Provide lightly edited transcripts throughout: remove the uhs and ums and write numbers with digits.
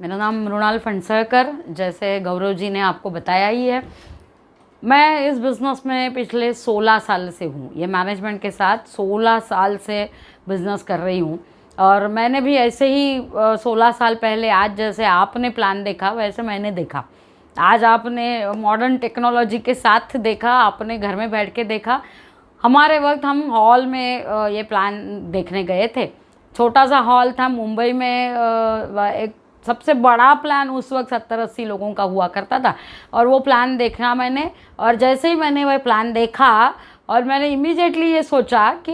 मेरा नाम मृणाल फणसळकर, जैसे गौरव जी ने आपको बताया ही है। मैं इस बिज़नेस में पिछले 16 साल से हूँ। ये मैनेजमेंट के साथ 16 साल से बिज़नेस कर रही हूँ। और मैंने भी ऐसे ही 16 साल पहले, आज जैसे आपने प्लान देखा वैसे मैंने देखा। आज आपने मॉडर्न टेक्नोलॉजी के साथ देखा, आपने घर में बैठ के देखा। हमारे वक्त हम हॉल में ये प्लान देखने गए थे। छोटा सा हॉल था मुंबई में। एक सबसे बड़ा प्लान उस वक्त 70-80 लोगों का हुआ करता था, और वो प्लान देखा मैंने। और जैसे ही मैंने वह प्लान देखा और मैंने इमीडिएटली ये सोचा कि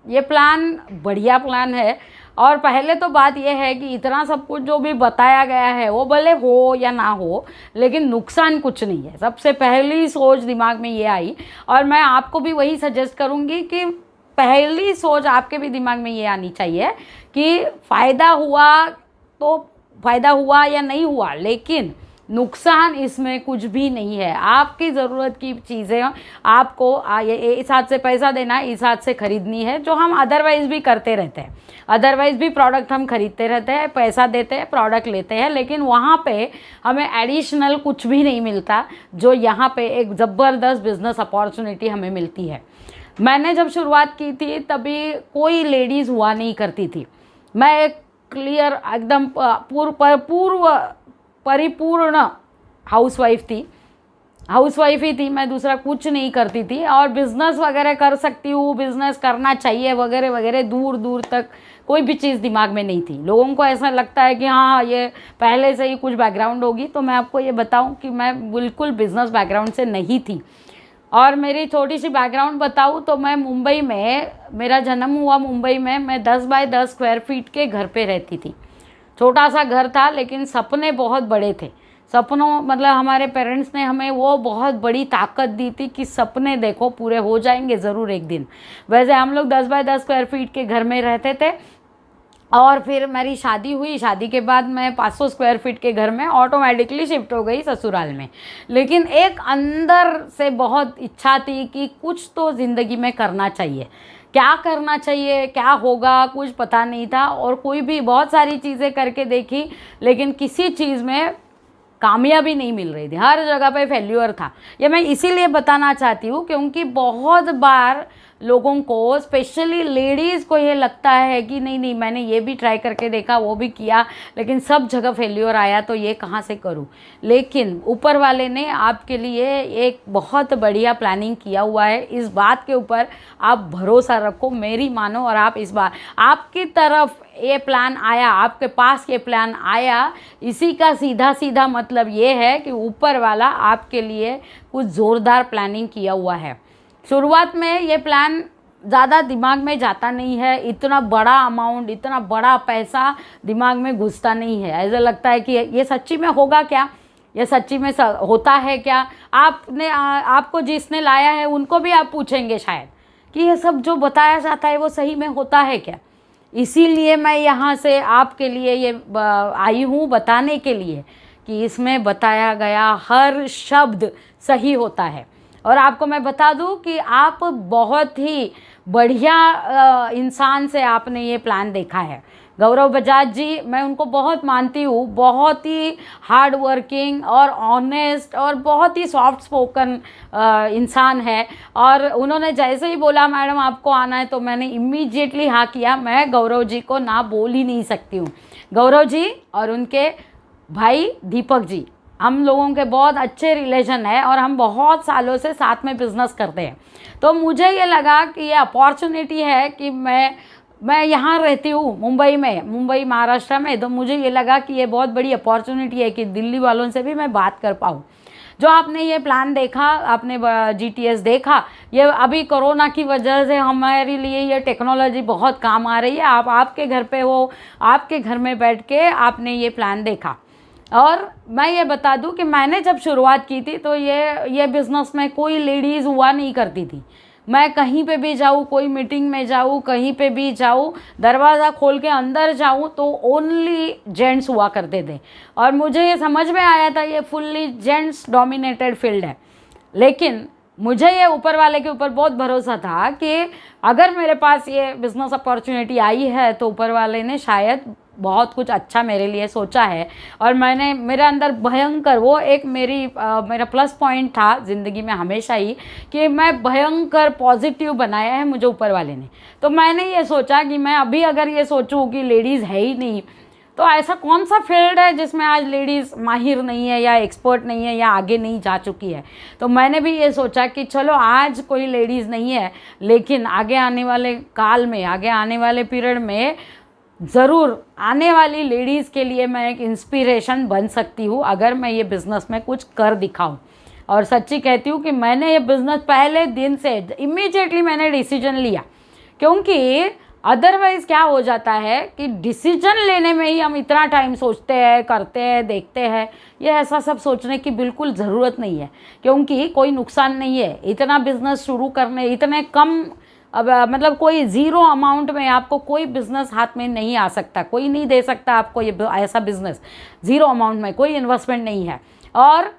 ये प्लान बढ़िया प्लान है। और पहले तो बात यह है कि इतना सब कुछ जो भी बताया गया है वो भले हो या ना हो, लेकिन नुकसान कुछ नहीं है। सबसे पहली सोच दिमाग में ये आई, और मैं आपको भी वही सजेस्ट करूँगी कि पहली सोच आपके भी दिमाग में ये आनी चाहिए कि फ़ायदा हुआ तो फ़ायदा हुआ या नहीं हुआ, लेकिन नुकसान इसमें कुछ भी नहीं है। आपकी ज़रूरत की चीज़ें आपको इस हाथ से पैसा देना, इस हाथ से ख़रीदनी है, जो हम अदरवाइज़ भी करते रहते हैं। अदरवाइज़ भी प्रोडक्ट हम खरीदते रहते हैं, पैसा देते हैं, प्रोडक्ट लेते हैं, लेकिन वहाँ पे हमें एडिशनल कुछ भी नहीं मिलता, जो यहाँ पे एक ज़बरदस्त बिज़नेस अपॉर्चुनिटी हमें मिलती है। मैंने जब शुरुआत की थी तभी कोई लेडीज़ हुआ नहीं करती थी। मैं एक क्लियर एकदम परिपूर्ण हाउसवाइफ थी। हाउसवाइफ ही थी मैं, दूसरा कुछ नहीं करती थी। और बिज़नेस वगैरह कर सकती हूँ, बिज़नेस करना चाहिए वगैरह वगैरह, दूर दूर तक कोई भी चीज़ दिमाग में नहीं थी। लोगों को ऐसा लगता है कि हाँ ये पहले से ही कुछ बैकग्राउंड होगी, तो मैं आपको ये बताऊँ कि मैं बिल्कुल बिज़नेस बैकग्राउंड से नहीं थी। और मेरी छोटी सी बैकग्राउंड बताऊँ तो मैं मुंबई में, मेरा जन्म हुआ मुंबई में। मैं 10 बाय 10 स्क्वायर फीट के घर पे रहती थी। छोटा सा घर था, लेकिन सपने बहुत बड़े थे। सपनों मतलब हमारे पेरेंट्स ने हमें वो बहुत बड़ी ताकत दी थी कि सपने देखो, पूरे हो जाएंगे ज़रूर एक दिन। वैसे हम लोग 10 बाय 10 स्क्वायर फीट के घर में रहते थे। और फिर मेरी शादी हुई। शादी के बाद मैं 500 स्क्वायर फीट के घर में ऑटोमेटिकली शिफ्ट हो गई ससुराल में। लेकिन एक अंदर से बहुत इच्छा थी कि कुछ तो ज़िंदगी में करना चाहिए। क्या करना चाहिए, क्या होगा, कुछ पता नहीं था। और कोई भी बहुत सारी चीज़ें करके देखी, लेकिन किसी चीज़ में कामयाबी नहीं मिल रही थी। हर जगह पे फेल्यूर था। ये मैं इसीलिए बताना चाहती हूँ क्योंकि बहुत बार लोगों को, स्पेशली लेडीज़ को, ये लगता है कि नहीं नहीं मैंने ये भी ट्राई करके देखा, वो भी किया, लेकिन सब जगह फेल्योर आया, तो ये कहाँ से करूँ। लेकिन ऊपर वाले ने आपके लिए एक बहुत बढ़िया प्लानिंग किया हुआ है। इस बात के ऊपर आप भरोसा रखो, मेरी मानो। और आप इस बार आपकी तरफ ये प्लान आया, आपके पास ये प्लान आया, इसी का सीधा सीधा मतलब ये है कि ऊपर वाला आपके लिए कुछ ज़ोरदार प्लानिंग किया हुआ है। शुरुआत में ये प्लान ज़्यादा दिमाग में जाता नहीं है। इतना बड़ा अमाउंट, इतना बड़ा पैसा दिमाग में घुसता नहीं है। ऐसा लगता है कि ये सच्ची में होगा क्या, ये सच्ची में होता है क्या। आपको जिसने लाया है उनको भी आप पूछेंगे शायद कि ये सब जो बताया जाता है वो सही में होता है क्या। इसीलिए मैं यहाँ से आपके लिए ये आई हूँ बताने के लिए कि इसमें बताया गया हर शब्द सही होता है। और आपको मैं बता दूं कि आप बहुत ही बढ़िया इंसान से आपने ये प्लान देखा है। गौरव बजाज जी, मैं उनको बहुत मानती हूँ। बहुत ही हार्ड वर्किंग और ऑनेस्ट और बहुत ही सॉफ्ट स्पोकन इंसान है। और उन्होंने जैसे ही बोला मैडम आपको आना है, तो मैंने इमीडिएटली हाँ किया। मैं गौरव जी को ना बोल ही नहीं सकती हूँ। गौरव जी और उनके भाई दीपक जी, हम लोगों के बहुत अच्छे रिलेशन है और हम बहुत सालों से साथ में बिज़नेस करते हैं। तो मुझे ये लगा कि ये अपॉर्चुनिटी है कि मैं यहाँ रहती हूँ मुंबई में, मुंबई महाराष्ट्र में। तो मुझे ये लगा कि ये बहुत बड़ी अपॉर्चुनिटी है कि दिल्ली वालों से भी मैं बात कर पाऊँ। जो आपने ये प्लान देखा, आपने GTS देखा, ये अभी कोरोना की वजह से हमारे लिए ये टेक्नोलॉजी बहुत काम आ रही है। आप आपके घर पे हो, आपके घर में बैठ के आपने ये प्लान देखा। और मैं ये बता दूं कि मैंने जब शुरुआत की थी तो ये बिज़नेस में कोई लेडीज़ हुआ नहीं करती थी। मैं कहीं पे भी जाऊँ, कोई मीटिंग में जाऊँ, कहीं पे भी जाऊँ, दरवाज़ा खोल के अंदर जाऊँ तो ओनली जेंट्स हुआ करते थे। और मुझे ये समझ में आया था ये फुल्ली जेंट्स डोमिनेटेड फील्ड है। लेकिन मुझे ये ऊपर वाले के ऊपर बहुत भरोसा था कि अगर मेरे पास ये बिज़नेस अपॉर्चुनिटी आई है तो ऊपर वाले ने शायद बहुत कुछ अच्छा मेरे लिए सोचा है। और मैंने मेरे अंदर भयंकर वो एक मेरा प्लस पॉइंट था ज़िंदगी में हमेशा ही, कि मैं भयंकर पॉजिटिव बनाया है मुझे ऊपर वाले ने। तो मैंने ये सोचा कि मैं अभी अगर ये सोचूं कि लेडीज़ है ही नहीं, तो ऐसा कौन सा फील्ड है जिसमें आज लेडीज़ माहिर नहीं है या एक्सपर्ट नहीं है या आगे नहीं जा चुकी है। तो मैंने भी ये सोचा कि चलो आज कोई लेडीज़ नहीं है, लेकिन आगे आने वाले काल में, आगे आने वाले पीरियड में ज़रूर आने वाली लेडीज़ के लिए मैं एक इंस्पिरेशन बन सकती हूँ अगर मैं ये बिज़नेस में कुछ कर दिखाऊँ। और सच्ची कहती हूँ कि मैंने ये बिज़नेस पहले दिन से इमीडिएटली मैंने डिसीजन लिया, क्योंकि अदरवाइज़ क्या हो जाता है कि डिसीजन लेने में ही हम इतना टाइम सोचते हैं, करते हैं, देखते हैं। ये ऐसा सब सोचने की बिल्कुल ज़रूरत नहीं है, क्योंकि कोई नुकसान नहीं है इतना बिज़नेस शुरू करने, इतने कम अब मतलब कोई ज़ीरो अमाउंट में आपको कोई बिज़नेस हाथ में नहीं आ सकता, कोई नहीं दे सकता आपको ये ऐसा बिज़नेस। ज़ीरो अमाउंट में कोई इन्वेस्टमेंट नहीं है और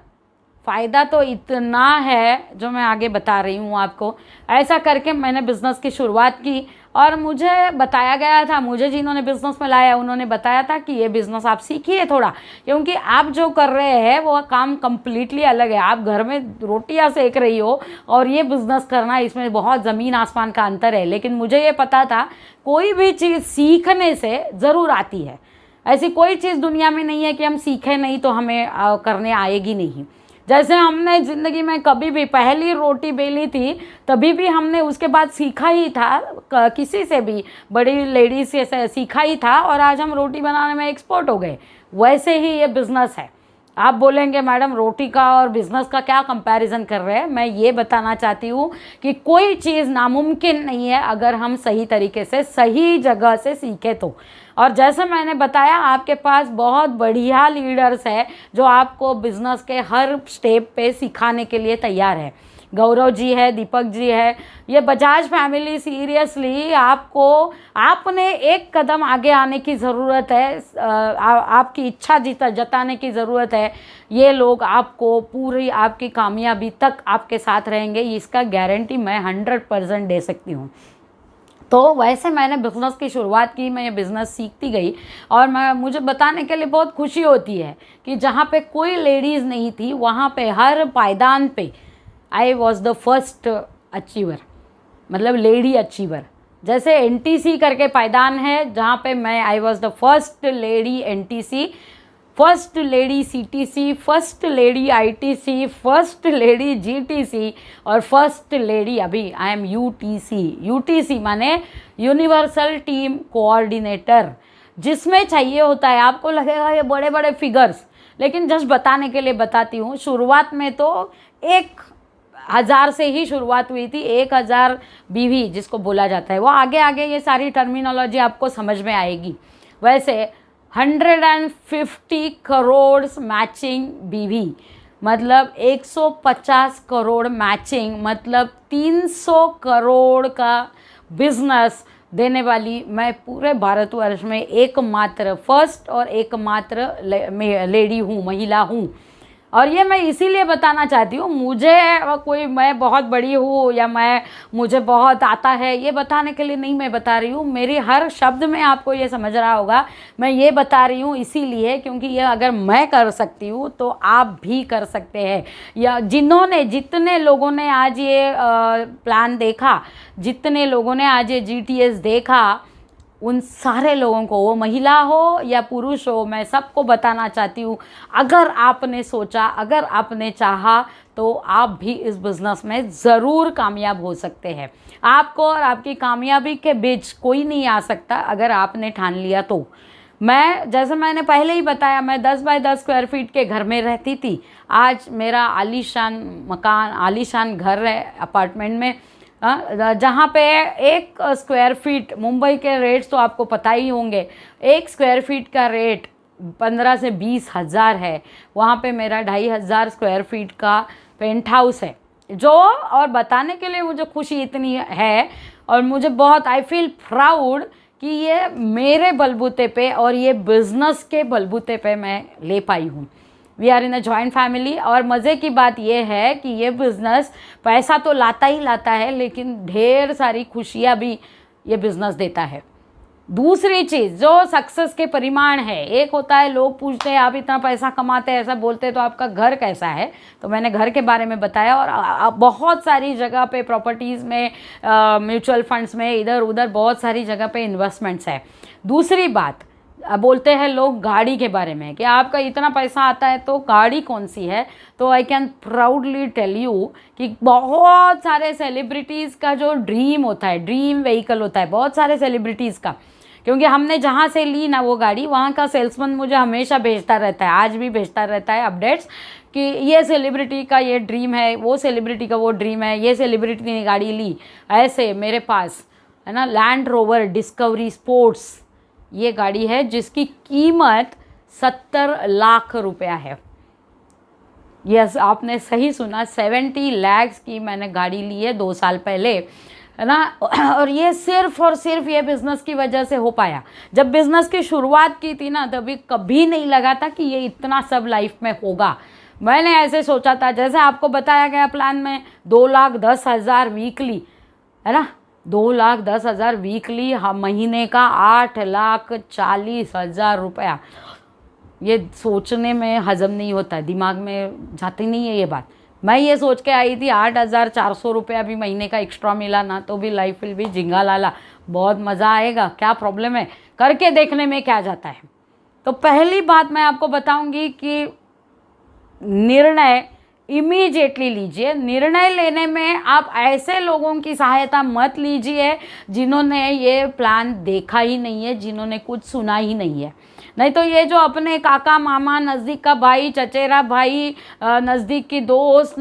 फ़ायदा तो इतना है जो मैं आगे बता रही हूँ आपको। ऐसा करके मैंने बिज़नेस की शुरुआत की और मुझे बताया गया था, मुझे जिन्होंने बिज़नेस में लाया उन्होंने बताया था कि ये बिज़नेस आप सीखिए थोड़ा, क्योंकि आप जो कर रहे हैं वो काम कम्प्लीटली अलग है। आप घर में रोटियां सेक रही हो और ये बिज़नेस करना, इसमें बहुत ज़मीन आसमान का अंतर है। लेकिन मुझे ये पता था कोई भी चीज़ सीखने से ज़रूर आती है। ऐसी कोई चीज़ दुनिया में नहीं है कि हम सीखें नहीं तो हमें करने आएगी नहीं। जैसे हमने ज़िंदगी में कभी भी पहली रोटी बेली थी तभी भी हमने उसके बाद सीखा ही था, किसी से भी बड़ी लेडीज से सीखा ही था और आज हम रोटी बनाने में एक्सपर्ट हो गए। वैसे ही ये बिज़नेस है। आप बोलेंगे मैडम रोटी का और बिज़नेस का क्या कंपैरिजन कर रहे हैं। मैं ये बताना चाहती हूँ कि कोई चीज़ नामुमकिन नहीं है अगर हम सही तरीके से सही जगह से सीखें तो। और जैसे मैंने बताया आपके पास बहुत बढ़िया लीडर्स है जो आपको बिज़नेस के हर स्टेप पे सिखाने के लिए तैयार है। गौरव जी है, दीपक जी है, ये बजाज फैमिली सीरियसली आपने एक कदम आगे आने की ज़रूरत है, आपकी इच्छा जताने की ज़रूरत है। ये लोग आपको पूरी आपकी कामयाबी तक आपके साथ रहेंगे, इसका गारंटी मैं 100% दे सकती हूँ। तो वैसे मैंने बिज़नेस की शुरुआत की, मैं ये बिज़नेस सीखती गई और मुझे बताने के लिए बहुत खुशी होती है कि जहाँ पे कोई लेडीज़ नहीं थी वहाँ पे हर पायदान पे I was the first achiever, मतलब लेडी अचीवर। जैसे एनटीसी करके पायदान है जहाँ पे मैं I was the first lady NTC, first lady CTC, first lady ITC, first lady GTC और फर्स्ट लेडी अभी आई एम यूटीसी। यूटीसी माने यूनिवर्सल टीम कोऑर्डिनेटर, जिसमें चाहिए होता है, आपको लगेगा ये बड़े बड़े फिगर्स, लेकिन जस्ट बताने के लिए बताती हूँ। शुरुआत में तो 1000 से ही शुरुआत हुई थी, 1000 बीवी जिसको बोला जाता है। वो आगे आगे ये सारी टर्मिनोलॉजी आपको समझ में आएगी। वैसे 150 करोड़ मैचिंग बीवी मतलब 150 करोड़ मैचिंग मतलब 300 करोड़ का बिजनेस देने वाली मैं पूरे भारतवर्ष में एकमात्र फर्स्ट और एकमात्र लेडी हूँ, महिला हूँ। और ये मैं इसीलिए बताना चाहती हूँ, मैं बहुत बड़ी हूँ या मुझे बहुत आता है ये बताने के लिए नहीं मैं बता रही हूँ। मेरी हर शब्द में आपको ये समझ रहा होगा, मैं ये बता रही हूँ इसीलिए क्योंकि ये अगर मैं कर सकती हूँ तो आप भी कर सकते हैं। या जितने लोगों ने आज ये प्लान देखा, जितने लोगों ने आज ये GTS देखा, उन सारे लोगों को, वो महिला हो या पुरुष हो, मैं सबको बताना चाहती हूँ, अगर आपने सोचा, अगर आपने चाहा तो आप भी इस बिज़नेस में ज़रूर कामयाब हो सकते हैं। आपको और आपकी कामयाबी के बीच कोई नहीं आ सकता अगर आपने ठान लिया तो। जैसे मैंने पहले ही बताया, मैं 10 बाय 10 स्क्वायर फीट के घर में रहती थी। आज मेरा आलीशान मकान, आलीशान घर है अपार्टमेंट में, जहाँ पे 1 स्क्वायर फीट, मुंबई के रेट्स तो आपको पता ही होंगे, 1 स्क्वायर फीट का रेट 15 से 20 हज़ार है। वहाँ पे मेरा 2500 स्क्वायर फीट का पेंट हाउस है। और बताने के लिए मुझे खुशी इतनी है और मुझे बहुत आई फील प्राउड कि ये मेरे बलबूते पे और ये बिज़नेस के बलबूते पे मैं ले पाई हूँ। We are in a joint family. और मज़े की बात यह है कि ये बिज़नेस पैसा तो लाता ही लाता है, लेकिन ढेर सारी खुशियाँ भी ये बिज़नेस देता है। दूसरी चीज़ जो सक्सेस के परिमाण है, एक होता है लोग पूछते हैं आप इतना पैसा कमाते हैं, ऐसा बोलते हैं तो आपका घर कैसा है, तो मैंने घर के बारे में बताया। और बहुत सारी जगह पे प्रॉपर्टीज़ में, म्यूचुअल फंड्स में, इधर उधर बहुत सारी जगह पे इन्वेस्टमेंट्स है। दूसरी बात बोलते हैं लोग गाड़ी के बारे में कि आपका इतना पैसा आता है तो गाड़ी कौन सी है, तो I can proudly tell you कि बहुत सारे सेलिब्रिटीज़ का जो ड्रीम होता है, ड्रीम व्हीकल होता है बहुत सारे सेलिब्रिटीज़ का, क्योंकि हमने जहाँ से ली ना वो गाड़ी, वहाँ का सेल्समैन मुझे हमेशा भेजता रहता है, आज भी भेजता रहता है अपडेट्स कि ये सेलिब्रिटी का ये ड्रीम है, वो सेलिब्रिटी का वो ड्रीम है, ये सेलिब्रिटी ने गाड़ी ली। ऐसे मेरे पास है ना लैंड रोवर डिस्कवरी स्पोर्ट्स, ये गाड़ी है जिसकी कीमत 70 लाख रुपया है। यस, आपने सही सुना, 70 लाख की मैंने गाड़ी ली है 2 साल पहले, है ना। और ये सिर्फ और सिर्फ ये बिज़नेस की वजह से हो पाया। जब बिज़नेस की शुरुआत की थी ना, तभी कभी नहीं लगा था कि ये इतना सब लाइफ में होगा। मैंने ऐसे सोचा था, जैसे आपको बताया गया प्लान में, 2,10,000 वीकली, है ना, 2,10,000 वीकली, महीने का 8,40,000 रुपया। ये सोचने में हजम नहीं होता है, दिमाग में जाती नहीं है ये बात। मैं ये सोच के आई थी 8,400 रुपया भी महीने का एक्स्ट्रा मिला ना तो भी लाइफ विल भी झिंगा लाला, बहुत मज़ा आएगा, क्या प्रॉब्लम है, करके देखने में क्या जाता है। तो पहली बात मैं आपको बताऊंगी कि निर्णय इमीडिएटली लीजिए। निर्णय लेने में आप ऐसे लोगों की सहायता मत लीजिए जिन्होंने ये प्लान देखा ही नहीं है, जिन्होंने कुछ सुना ही नहीं है। नहीं तो ये जो अपने काका मामा, नज़दीक का भाई, चचेरा भाई, नज़दीक की दोस्त,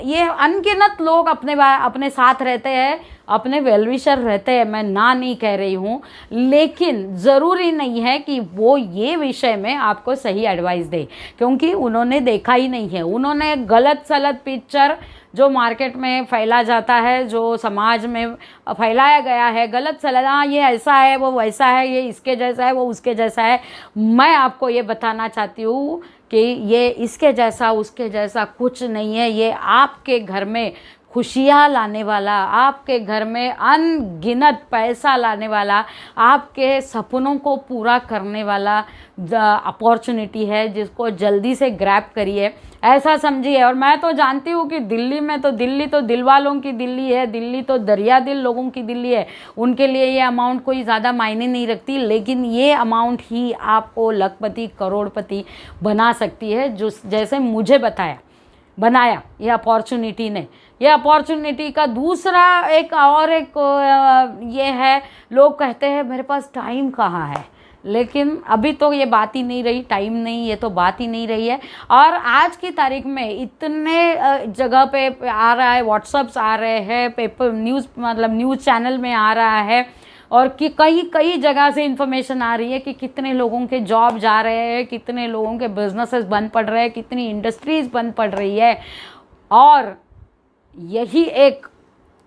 ये अनगिनत लोग अपने साथ रहते हैं, अपने वेलविशर रहते हैं, मैं ना नहीं कह रही हूँ, लेकिन ज़रूरी नहीं है कि वो ये विषय में आपको सही एडवाइस दे, क्योंकि उन्होंने देखा ही नहीं है। उन्होंने गलत सलत पिक्चर जो मार्केट में फैला जाता है, जो समाज में फैलाया गया है, गलत सलत, हाँ ये ऐसा है, वो वैसा है, ये इसके जैसा है, वो उसके जैसा है। मैं आपको ये बताना चाहती हूँ कि ये इसके जैसा उसके जैसा कुछ नहीं है। ये आपके घर में खुशियाँ लाने वाला, आपके घर में अनगिनत पैसा लाने वाला, आपके सपनों को पूरा करने वाला अपॉर्चुनिटी है, जिसको जल्दी से ग्रैब करिए, ऐसा समझिए। और मैं तो जानती हूँ कि दिल्ली में तो दिल्ली तो दिल वालों की दिल्ली है, दिल्ली तो दरिया दिल लोगों की दिल्ली है, उनके लिए ये अमाउंट कोई ज़्यादा मायने नहीं रखती, लेकिन ये अमाउंट ही आपको लखपति करोड़पति बना सकती है, जो जैसे मुझे बनाया ये अपॉर्चुनिटी ने। ये अपॉर्चुनिटी का दूसरा एक ये है, लोग कहते हैं मेरे पास टाइम कहाँ है, लेकिन अभी तो ये बात ही नहीं रही, टाइम नहीं, ये तो बात ही नहीं रही है। और आज की तारीख में इतने जगह पे आ रहा है, व्हाट्सअप्स आ रहे हैं, पेपर न्यूज़ मतलब न्यूज़ चैनल में आ रहा है, और कि कई जगह से इन्फॉर्मेशन आ रही है कि कितने लोगों के जॉब जा रहे हैं, कितने लोगों के बिजनेसेस बंद पड़ रहे हैं, कितनी इंडस्ट्रीज़ बंद पड़ रही है। और यही एक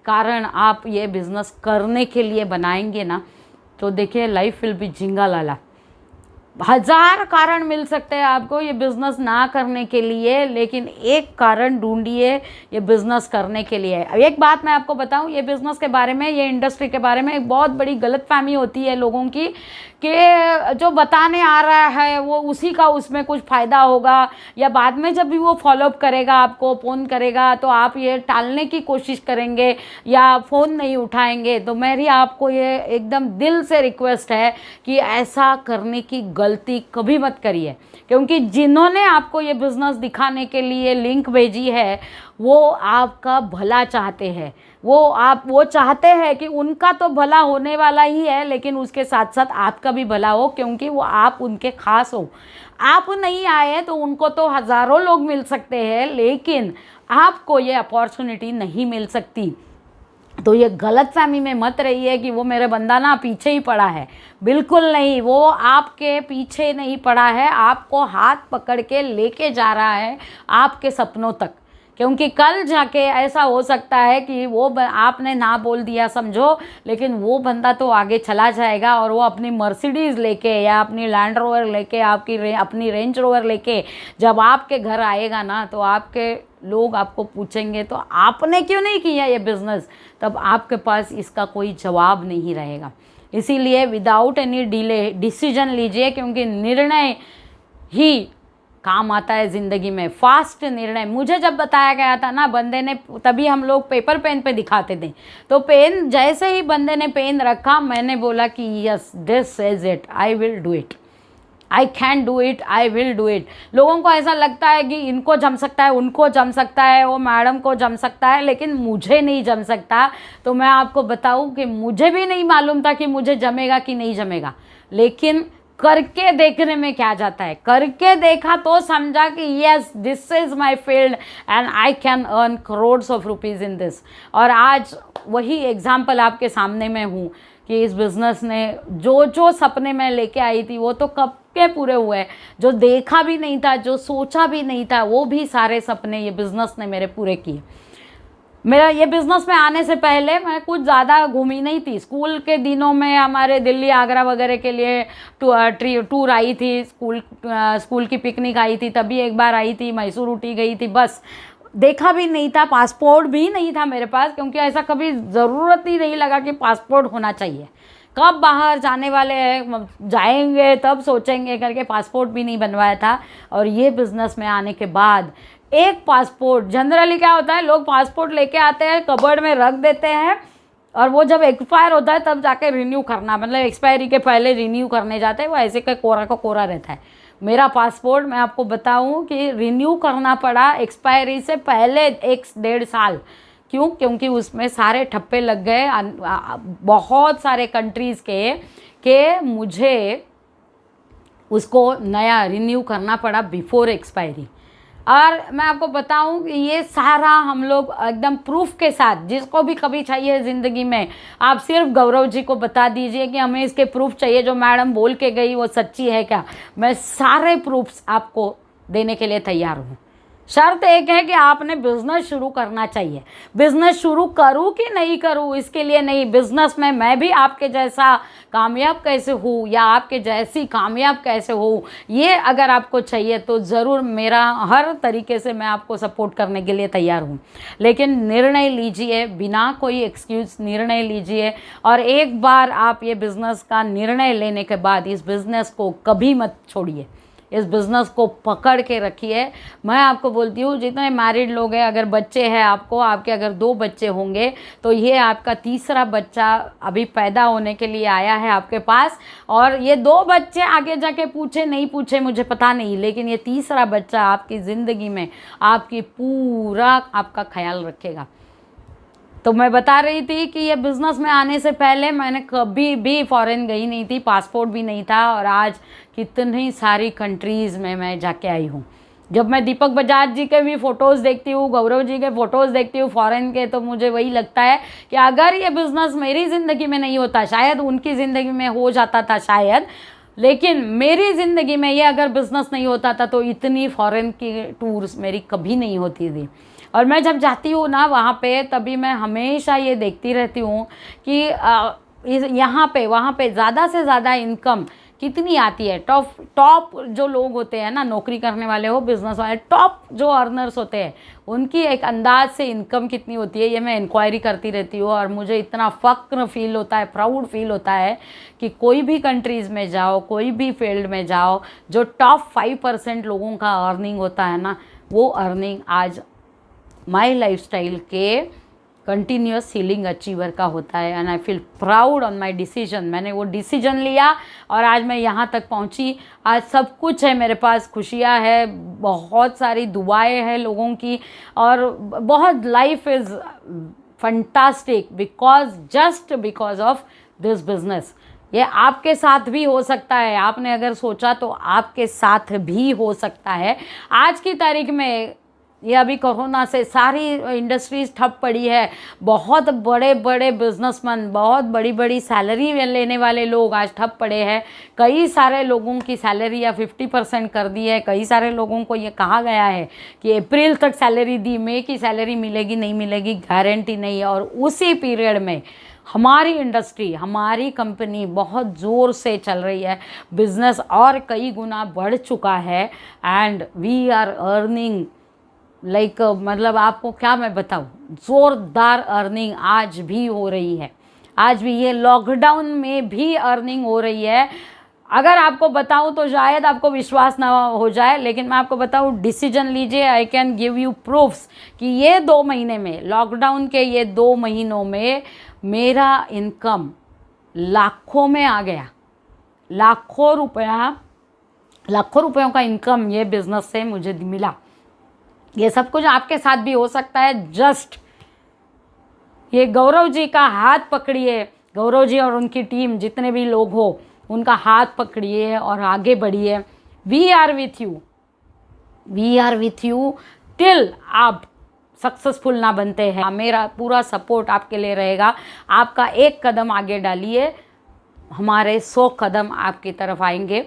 कारण आप ये बिज़नेस करने के लिए बनाएंगे ना, तो देखिए लाइफ विल बी झिंगा लाला। 1000 कारण मिल सकते हैं आपको ये बिज़नेस ना करने के लिए, लेकिन एक कारण ढूंढिए ये बिज़नेस करने के लिए। अब एक बात मैं आपको बताऊं, ये बिज़नेस के बारे में, ये इंडस्ट्री के बारे में एक बहुत बड़ी गलतफहमी होती है लोगों की कि जो बताने आ रहा है वो उसी का उसमें कुछ फ़ायदा होगा, या बाद में जब भी वो फॉलोअप करेगा, आपको फ़ोन करेगा, तो आप ये टालने की कोशिश करेंगे या फ़ोन नहीं उठाएंगे। तो मेरी आपको ये एकदम दिल से रिक्वेस्ट है कि ऐसा करने की गलती कभी मत करिए, क्योंकि जिन्होंने आपको ये बिज़नेस दिखाने के लिए लिंक भेजी है वो आपका भला चाहते हैं, वो चाहते हैं कि उनका तो भला होने वाला ही है, लेकिन उसके साथ साथ आपका भी भला हो, क्योंकि वो आप उनके खास हो। आप नहीं आए तो उनको तो हज़ारों लोग मिल सकते हैं, लेकिन आपको ये अपॉर्चुनिटी नहीं मिल सकती। तो ये गलतफहमी में मत रहिए कि वो मेरे बंदा ना पीछे ही पड़ा है, बिल्कुल नहीं, वो आपके पीछे नहीं पड़ा है, आपको हाथ पकड़ के लेके जा रहा है आपके सपनों तक। क्योंकि कल जाके ऐसा हो सकता है कि वो आपने ना बोल दिया समझो, लेकिन वो बंदा तो आगे चला जाएगा और वो अपनी मर्सिडीज़ लेके या अपनी लैंड रोवर लेके, अपनी रेंज रोवर लेके जब आपके घर आएगा ना, तो आपके लोग आपको पूछेंगे तो आपने क्यों नहीं किया ये बिज़नेस, तब आपके पास इसका कोई जवाब नहीं रहेगा। इसीलिए विदाउट एनी डिले डिसीजन लीजिए, क्योंकि निर्णय ही काम आता है ज़िंदगी में। फास्ट निर्णय, मुझे जब बताया गया था ना बंदे ने, तभी हम लोग पेपर पेन पे दिखाते थे, तो पेन जैसे ही बंदे ने पेन रखा, मैंने बोला कि yes this is it, I will do it, I can do it, I will do it. लोगों को ऐसा लगता है कि इनको जम सकता है, उनको जम सकता है, वो मैडम को जम सकता है, लेकिन मुझे नहीं जम सकता। तो मैं आपको बताऊं कि मुझे भी नहीं मालूम था कि मुझे जमेगा कि नहीं जमेगा, लेकिन करके देखने में क्या जाता है। करके देखा तो समझा कि yes this is my field and I can earn crores of rupees in this. और आज वही एग्जाम्पल आपके सामने में हूँ कि इस बिज़नेस ने जो जो सपने मैं लेके आई थी वो तो कब के पूरे हुए। जो देखा भी नहीं था, जो सोचा भी नहीं था, वो भी सारे सपने ये बिज़नेस ने मेरे पूरे किए। मेरा ये बिज़नेस में आने से पहले मैं कुछ ज़्यादा घूमी नहीं थी। स्कूल के दिनों में हमारे दिल्ली आगरा वगैरह के लिए टूर आई थी, स्कूल की पिकनिक आई थी, तभी एक बार आई थी, मैसूर ऊटी गई थी, बस। देखा भी नहीं था, पासपोर्ट भी नहीं था मेरे पास, क्योंकि ऐसा कभी ज़रूरत ही नहीं लगा कि पासपोर्ट होना चाहिए। कब बाहर जाने वाले हैं, जाएंगे तब सोचेंगे करके पासपोर्ट भी नहीं बनवाया था। और ये बिज़नेस में आने के बाद एक पासपोर्ट, जनरली क्या होता है, लोग पासपोर्ट लेके आते हैं, कबर्ड में रख देते हैं, और वो जब एक्सपायर होता है तब जाके रिन्यू करना, मतलब एक्सपायरी के पहले रिन्यू करने जाते हैं, वो ऐसे का कोरा रहता है। मेरा पासपोर्ट मैं आपको बताऊं कि रिन्यू करना पड़ा एक्सपायरी से पहले 1-1.5 साल। क्यों? क्योंकि उसमें सारे ठप्पे लग गए बहुत सारे कंट्रीज़ के मुझे उसको नया रिन्यू करना पड़ा बिफोर एक्सपायरी। और मैं आपको बताऊं कि ये सारा हम लोग एकदम प्रूफ के साथ, जिसको भी कभी चाहिए ज़िंदगी में, आप सिर्फ गौरव जी को बता दीजिए कि हमें इसके प्रूफ चाहिए, जो मैडम बोल के गई वो सच्ची है क्या। मैं सारे प्रूफ्स आपको देने के लिए तैयार हूँ। शर्त एक है कि आपने बिज़नेस शुरू करना चाहिए। बिज़नेस शुरू करूँ कि नहीं करूँ इसके लिए नहीं, बिज़नेस में मैं भी आपके जैसा कामयाब कैसे हूँ या आपके जैसी कामयाब कैसे हूँ, ये अगर आपको चाहिए तो ज़रूर मेरा हर तरीके से मैं आपको सपोर्ट करने के लिए तैयार हूँ। लेकिन निर्णय लीजिए, बिना कोई एक्सक्यूज़ निर्णय लीजिए। और एक बार आप ये बिज़नेस का निर्णय लेने के बाद इस बिज़नेस को कभी मत छोड़िए, इस बिज़नेस को पकड़ के रखिए। मैं आपको बोलती हूँ, जितने मैरिड लोग हैं, अगर बच्चे हैं आपको, आपके अगर 2 बच्चे होंगे तो ये आपका तीसरा बच्चा अभी पैदा होने के लिए आया है आपके पास। और ये 2 बच्चे आगे जाके पूछे नहीं पूछे मुझे पता नहीं, लेकिन ये तीसरा बच्चा आपकी ज़िंदगी में आपकी पूरा आपका ख्याल रखेगा। तो मैं बता रही थी कि ये बिज़नेस में आने से पहले मैंने कभी भी फॉरेन गई नहीं थी, पासपोर्ट भी नहीं था, और आज कितनी सारी कंट्रीज़ में मैं जाके आई हूँ। जब मैं दीपक बजाज जी के भी फ़ोटोज़ देखती हूँ, गौरव जी के फ़ोटोज़ देखती हूँ फॉरेन के, तो मुझे वही लगता है कि अगर ये बिज़नेस मेरी ज़िंदगी में नहीं होता, शायद उनकी ज़िंदगी में हो जाता था शायद, लेकिन मेरी ज़िंदगी में ये अगर बिज़नेस नहीं होता था तो इतनी फॉरेन की टूर्स मेरी कभी नहीं होती थी। और मैं जब जाती हूँ ना वहाँ पे, तभी मैं हमेशा ये देखती रहती हूँ कि यहाँ पे वहाँ पे ज़्यादा से ज़्यादा इनकम कितनी आती है। टॉप जो लोग होते हैं ना, नौकरी करने वाले हो, बिज़नेस वाले, टॉप जो अर्नर्स होते हैं, उनकी एक अंदाज से इनकम कितनी होती है, ये मैं इंक्वायरी करती रहती हूँ। और मुझे इतना फ़ख्र फील होता है, प्राउड फील होता है कि कोई भी कंट्रीज़ में जाओ, कोई भी फील्ड में जाओ, जो टॉप 5% लोगों का अर्निंग होता है ना, वो अर्निंग आज माई लाइफस्टाइल के कंटिन्यूस सीलिंग अचीवर का होता है। And I feel proud on my decision. मैंने वो डिसीजन लिया और आज मैं यहाँ तक पहुँची। आज सब कुछ है मेरे पास, खुशियाँ है, बहुत सारी दुआएं हैं लोगों की, और बहुत life is fantastic just because of this business. ये आपके साथ भी हो सकता है, आपने अगर सोचा तो आपके साथ भी हो सकता है। आज की तारीख में ये अभी कोरोना से सारी इंडस्ट्रीज़ ठप पड़ी है। बहुत बड़े बड़े बिजनेसमैन, बहुत बड़ी बड़ी सैलरी लेने वाले लोग आज ठप पड़े हैं। कई सारे लोगों की सैलरी या 50% कर दी है। कई सारे लोगों को ये कहा गया है कि अप्रैल तक सैलरी दी, मई की सैलरी मिलेगी नहीं मिलेगी गारंटी नहीं है। और उसी पीरियड में हमारी इंडस्ट्री, हमारी कंपनी बहुत ज़ोर से चल रही है, बिज़नेस और कई गुना बढ़ चुका है। एंड वी आर अर्निंग मतलब आपको क्या मैं बताऊँ, ज़ोरदार अर्निंग आज भी हो रही है। आज भी ये लॉकडाउन में भी अर्निंग हो रही है। अगर आपको बताऊं तो शायद आपको विश्वास ना हो जाए, लेकिन मैं आपको बताऊं, डिसीजन लीजिए। I can give you proofs कि ये 2 महीने में, लॉकडाउन के ये 2 महीनों में मेरा इनकम लाखों में आ गया। लाखों रुपयों का इनकम ये बिजनेस से मुझे मिला। ये सब कुछ आपके साथ भी हो सकता है। जस्ट ये गौरव जी का हाथ पकड़िए, गौरव जी और उनकी टीम, जितने भी लोग हो उनका हाथ पकड़िए और आगे बढ़िए। We are with you till आप सक्सेसफुल ना बनते हैं। मेरा पूरा सपोर्ट आपके लिए रहेगा। आपका एक कदम आगे डालिए, हमारे 100 कदम आपकी तरफ आएंगे।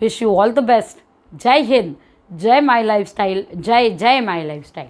Wish you all the best. जय हिंद, जय माई लाइफस्टाइल, जय जय माई लाइफस्टाइल।